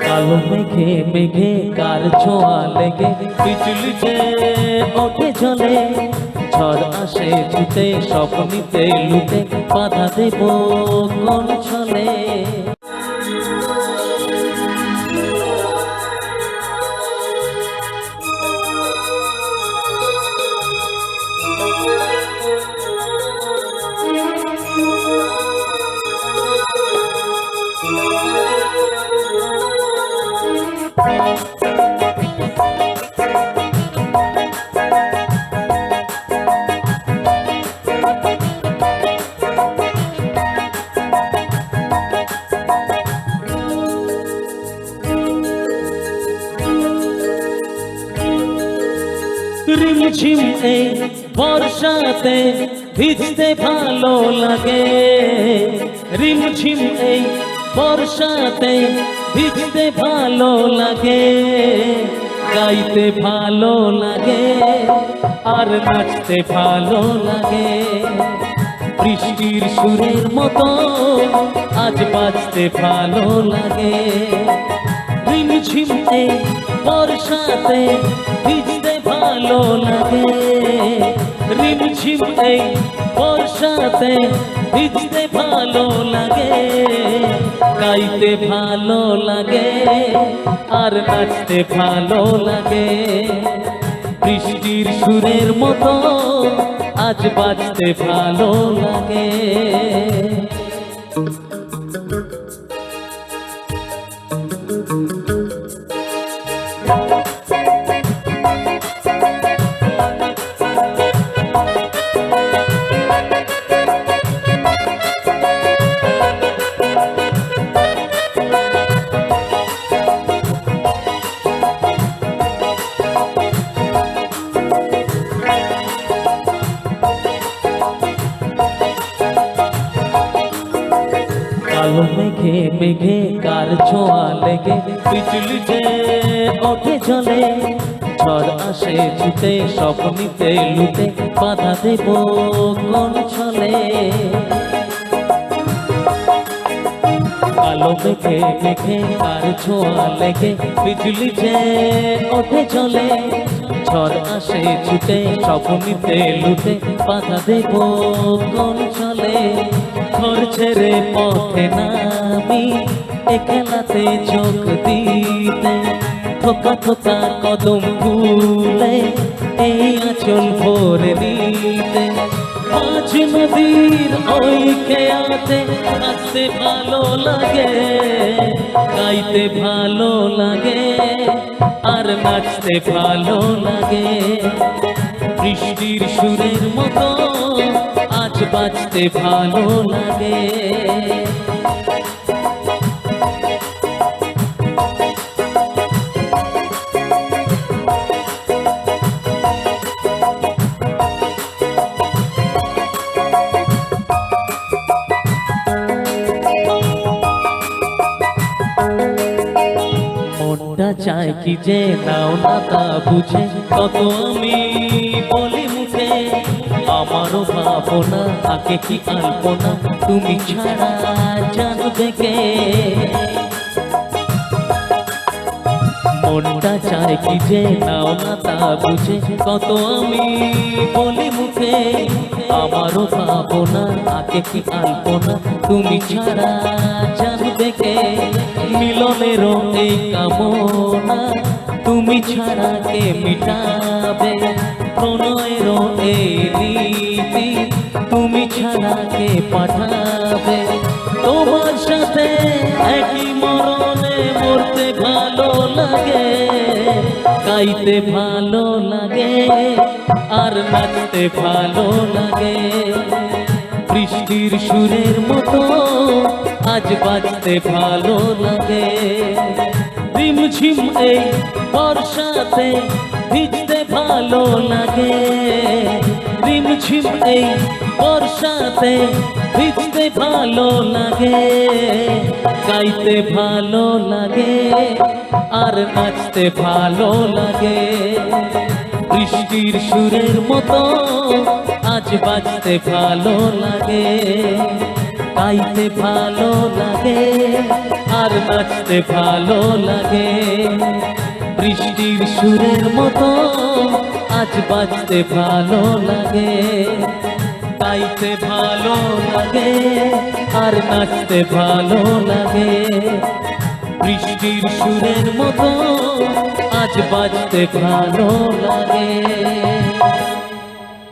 কালো মেঘে মেঘে কার ছোঁয়া লেগে বিজলি যে ওঠে জলে, ঝড় আসে ছুটে স্বপ্নিতে লুটে বাধা দেব কোন ছলে। রিমঝিম এই বর্ষাতে ভিজতে ভালো লাগে, রিমঝিম এই বর্ষাতে ভিজতে ভালো লাগে, গাইতে ভালো লাগে আর নাচতে ভালো লাগে। বৃষ্টির সুরের মতো আজ বাজতে ভালো লাগে। রিমঝিম এই বর্ষাতে ভিজতে ভালো লাগে, রিমঝিম এই বর্ষাতে ভিজতে ভালো লাগে, গাইতে ভালো লাগে আর নাচতে ভালো লাগে। বৃষ্টির সুরের মতো আজ বাজতে ভালো লাগে। কালো মেঘে মেঘে কার ছোঁয়া লেগে বিজলি যে ওঠে জলে, ঝড় আসে ছুটে স্বপ্নিতে লুটে বাধা দেব কোন ছলে। কালো মেঘে মেঘে কার ছোঁয়া লেগে বিজলি যে ওঠে জলে, ঝড় আসে ছুটে স্বপ্নিতে লুটে বাধা দেব কোন ছলে। ঘর ছেড়ে পথে নামি একলাতে চোখ দিতে, থোকা থোকা কদম ফুলে এই আঁচল ভরে নিতে। মাঝ নদীর ওই খেয়াতে নাচতে ভালো লাগে, গাইতে ভালো লাগে আর নাচতে ভালো লাগে। বৃষ্টির সুরের মতো আজ বাজতে ভালো লাগে। মনটা চায় কি যে নাও না তা বুঝে, কত আমি বলি মুখে আমারও ভাবনা আগে কি আলপনা, তুমি ছাড়া জানবে কে। মনটা চায় কি যে নাও না তা বুঝে, কত আমি বলি মুখে আমারও ভাবনা আগে কি আলপনা, তুমি ছাড়া জানবে কে। মিলনেরও এই কামনা তুমি ছাড়া কে মিটাবে, প্রণয়েরও এই রীতি তুমি ছাড়া কে পাঠাবে। তোমার সাথে একই মরণে মরতে ভালো লাগে, গাইতে ভালো লাগে আর নাচতে ভালো লাগে। বৃষ্টির সুরের মতো আজ বাজতে ভালো লাগে। রিমঝিম এই বর্ষাতে ভিজতে ভালো লাগে, রিমঝিম এই বর্ষাতে ভিজতে ভালো লাগে, গাইতে ভালো লাগে আর নাচতে ভালো লাগে। বৃষ্টির সুরের মতো আজ বাজতে ভালো লাগে। গাইতে ভালো লাগে আর নাচতে ভালো লাগে। বৃষ্টির সুরের মতো আজ বাজতে ভালো লাগে। গাইতে ভালো লাগে আর নাচতে ভালো লাগে। বৃষ্টির সুরের মতো আজ বাজতে ভালো লাগে।